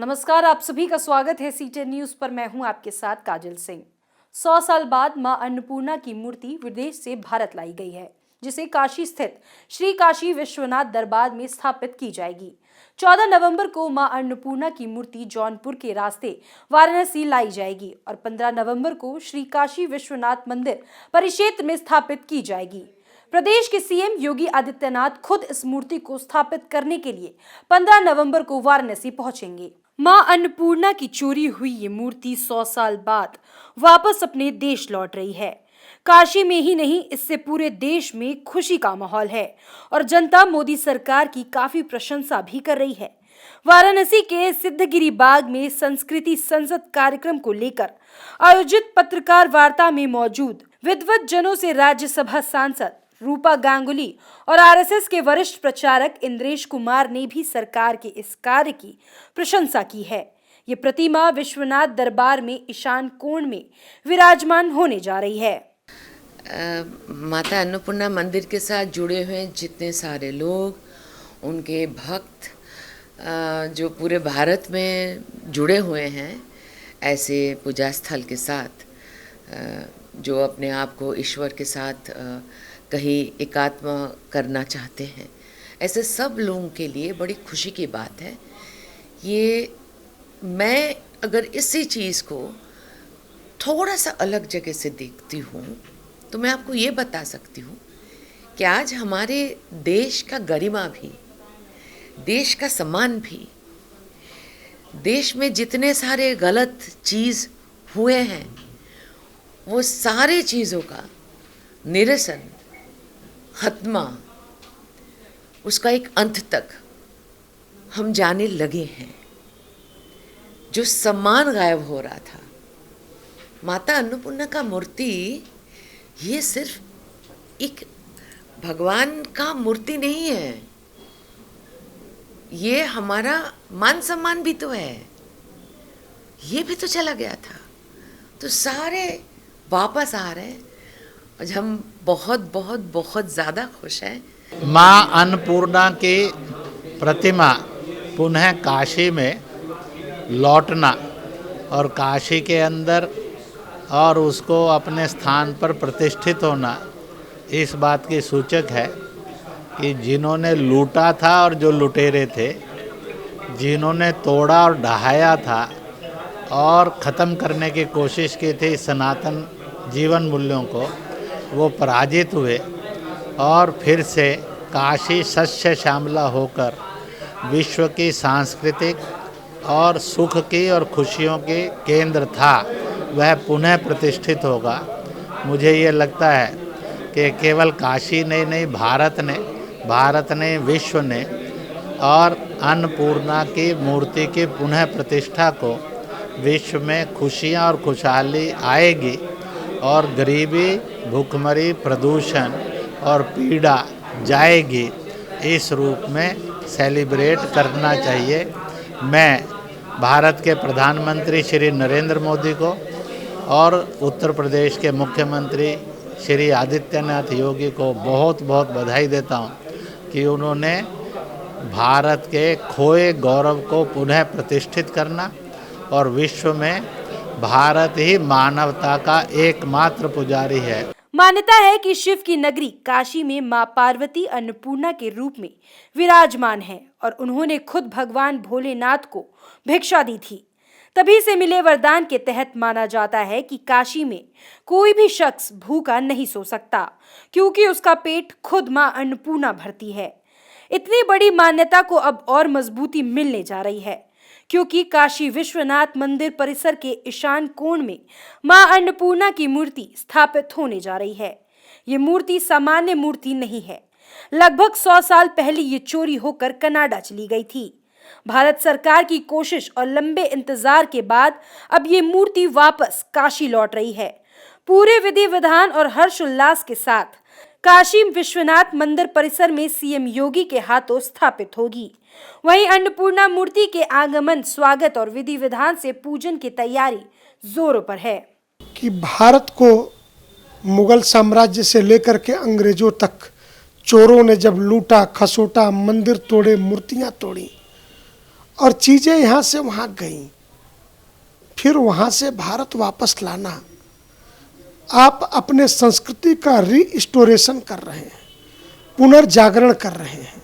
नमस्कार, आप सभी का स्वागत है सी10 न्यूज पर। मैं हूं आपके साथ काजल सिंह। 100 साल बाद मां अन्नपूर्णा की मूर्ति विदेश से भारत लाई गई है, जिसे काशी स्थित श्री काशी विश्वनाथ दरबार में स्थापित की जाएगी। 14 नवंबर को मां अन्नपूर्णा की मूर्ति जौनपुर के रास्ते वाराणसी लाई जाएगी और 15 नवंबर को श्री काशी विश्वनाथ मंदिर परिक्षेत्र में स्थापित की जाएगी। प्रदेश के सीएम योगी आदित्यनाथ खुद इस मूर्ति को स्थापित करने के लिए 15 नवंबर को वाराणसी पहुंचेंगे। मां अन्नपूर्णा की चोरी हुई ये मूर्ति 100 साल बाद वापस अपने देश लौट रही है। काशी में ही नहीं, इससे पूरे देश में खुशी का माहौल है और जनता मोदी सरकार की काफी प्रशंसा भी कर रही है। वाराणसी के सिद्धगिरी बाग में संस्कृति संसद कार्यक्रम को लेकर आयोजित पत्रकार वार्ता में मौजूद विद्वत जनों से राज्यसभा सांसद रूपा गांगुली और आरएसएस के वरिष्ठ प्रचारक इंद्रेश कुमार ने भी सरकार के इस कार्य की प्रशंसा की है। ये प्रतिमा विश्वनाथ दरबार में ईशान कोण में विराजमान होने जा रही है। माता अन्नपूर्णा मंदिर के साथ जुड़े हुए जितने सारे लोग, उनके भक्त जो पूरे भारत में जुड़े हुए हैं ऐसे पूजा स्थल के साथ, जो अपने आप को ईश्वर के साथ कहीं एकात्म करना चाहते हैं, ऐसे सब लोगों के लिए बड़ी खुशी की बात है। ये मैं अगर इसी चीज़ को थोड़ा सा अलग जगह से देखती हूँ तो मैं आपको ये बता सकती हूँ कि आज हमारे देश का गरिमा भी, देश का सम्मान भी, देश में जितने सारे गलत चीज़ हुए हैं वो सारे चीज़ों का निरसन, खत्मा, उसका एक अंत तक हम जाने लगे हैं। जो सम्मान गायब हो रहा था, माता अन्नपूर्णा का मूर्ति ये सिर्फ एक भगवान का मूर्ति नहीं है, ये हमारा मान सम्मान भी तो है। ये भी तो चला गया था, तो सारे वापस आ रहे हैं। आज हम बहुत बहुत बहुत ज़्यादा खुश हैं। माँ अन्नपूर्णा की प्रतिमा पुनः काशी में लौटना और काशी के अंदर और उसको अपने स्थान पर प्रतिष्ठित होना इस बात की सूचक है कि जिन्होंने लूटा था और जो लुटेरे थे, जिन्होंने तोड़ा और ढहाया था और ख़त्म करने की कोशिश की थी सनातन जीवन मूल्यों को, वो पराजित हुए और फिर से काशी सस्य श्यामला होकर विश्व की सांस्कृतिक और सुख की और खुशियों के केंद्र था, वह पुनः प्रतिष्ठित होगा। मुझे ये लगता है कि केवल काशी नहीं, भारत ने विश्व ने और अन्नपूर्णा की मूर्ति की पुनः प्रतिष्ठा को विश्व में खुशियाँ और खुशहाली आएगी और गरीबी, भूखमरी, प्रदूषण और पीड़ा जाएगी। इस रूप में सेलिब्रेट करना चाहिए। मैं भारत के प्रधानमंत्री श्री नरेंद्र मोदी को और उत्तर प्रदेश के मुख्यमंत्री श्री आदित्यनाथ योगी को बहुत बहुत बधाई देता हूं कि उन्होंने भारत के खोए गौरव को पुनः प्रतिष्ठित करना और विश्व में भारत ही मानवता का एकमात्र पुजारी है। मान्यता है कि शिव की नगरी काशी में मां पार्वती अन्नपूर्णा के रूप में विराजमान है और उन्होंने खुद भगवान भोलेनाथ को भिक्षा दी थी। तभी से मिले वरदान के तहत माना जाता है कि काशी में कोई भी शख्स भूखा नहीं सो सकता, क्योंकि उसका पेट खुद मां अन्नपूर्णा भरती है। इतनी बड़ी मान्यता को अब और मजबूती मिलने जा रही है, क्योंकि काशी विश्वनाथ मंदिर परिसर के ईशान कोण में मां अन्नपूर्णा की मूर्ति स्थापित होने जा रही है। ये मूर्ति सामान्य मूर्ति नहीं है। लगभग 100 साल पहले ये चोरी होकर कनाडा चली गई थी। भारत सरकार की कोशिश और लंबे इंतजार के बाद अब ये मूर्ति वापस काशी लौट रही है। पूरे विधि विधान और हर्षोल्लास के साथ काशी विश्वनाथ मंदिर परिसर में सीएम योगी के हाथों स्थापित होगी। वहीं अन्नपूर्णा मूर्ति के आगमन, स्वागत और विधि विधान से पूजन की तैयारी जोरों पर है। कि भारत को मुगल साम्राज्य से लेकर के अंग्रेजों तक चोरों ने जब लूटा खसोटा, मंदिर तोड़े, मूर्तियां तोड़ी और चीज़ें यहाँ से वहाँ गईं, फिर वहाँ से भारत वापस लाना, आप अपने संस्कृति का रीस्टोरेशन कर रहे हैं, पुनर्जागरण कर रहे हैं।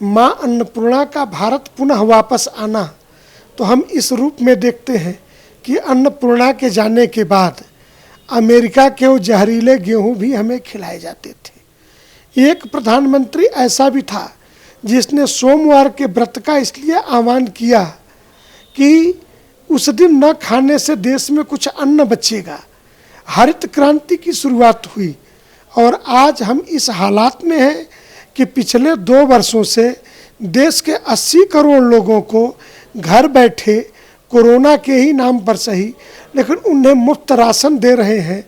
माँ अन्नपूर्णा का भारत पुनः वापस आना तो हम इस रूप में देखते हैं कि अन्नपूर्णा के जाने के बाद अमेरिका के वो जहरीले गेहूं भी हमें खिलाए जाते थे। एक प्रधानमंत्री ऐसा भी था जिसने सोमवार के व्रत का इसलिए आह्वान किया कि उस दिन न खाने से देश में कुछ अन्न बचेगा। हरित क्रांति की शुरुआत हुई और आज हम इस हालात में हैं कि पिछले 2 वर्षों से देश के 80 करोड़ लोगों को घर बैठे कोरोना के ही नाम पर सही, लेकिन उन्हें मुफ्त राशन दे रहे हैं।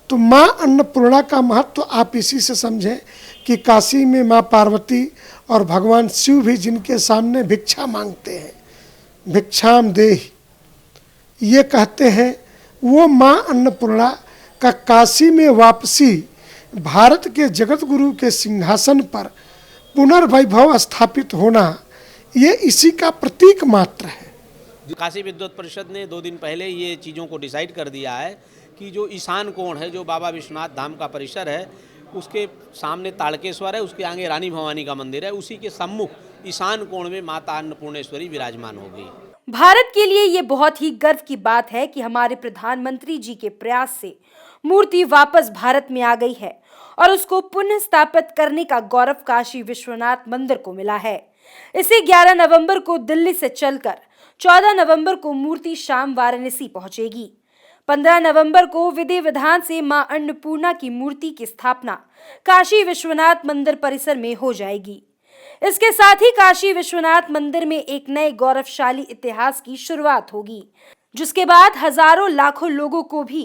तो माँ अन्नपूर्णा का महत्व आप इसी से समझें कि काशी में माँ पार्वती और भगवान शिव भी जिनके सामने भिक्षा मांगते हैं, भिक्षाम देहि, ये कहते हैं, वो माँ अन्नपूर्णा का काशी में वापसी भारत के जगत गुरु के सिंहासन पर पुनर्वैभव स्थापित होना, ये इसी का प्रतीक मात्र है। काशी विद्वत परिषद ने 2 दिन पहले ये चीज़ों को डिसाइड कर दिया है कि जो ईशान कोण है, जो बाबा विश्वनाथ धाम का परिसर है, उसके सामने ताड़केश्वर है, उसके आगे रानी भवानी का मंदिर है, उसी के सम्मुख ईशान कोण में माता अन्नपूर्णेश्वरी विराजमान होगी। भारत के लिए ये बहुत ही गर्व की बात है कि हमारे प्रधानमंत्री जी के प्रयास से मूर्ति वापस भारत में आ गई है और उसको पुनः स्थापित करने का गौरव काशी विश्वनाथ मंदिर को मिला है। इसे 11 नवंबर को दिल्ली से चलकर 14 नवंबर को मूर्ति शाम वाराणसी पहुंचेगी। 15 नवंबर को विधि विधान से मां अन्नपूर्णा की मूर्ति की स्थापना काशी विश्वनाथ मंदिर परिसर में हो जाएगी। इसके साथ ही काशी विश्वनाथ मंदिर में एक नए गौरवशाली इतिहास की शुरुआत होगी, जिसके बाद हजारों लाखों लोगों को भी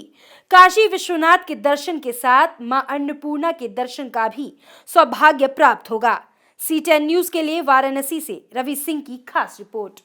काशी विश्वनाथ के दर्शन के साथ मां अन्नपूर्णा के दर्शन का भी सौभाग्य प्राप्त होगा। C10 न्यूज के लिए वाराणसी से रवि सिंह की खास रिपोर्ट।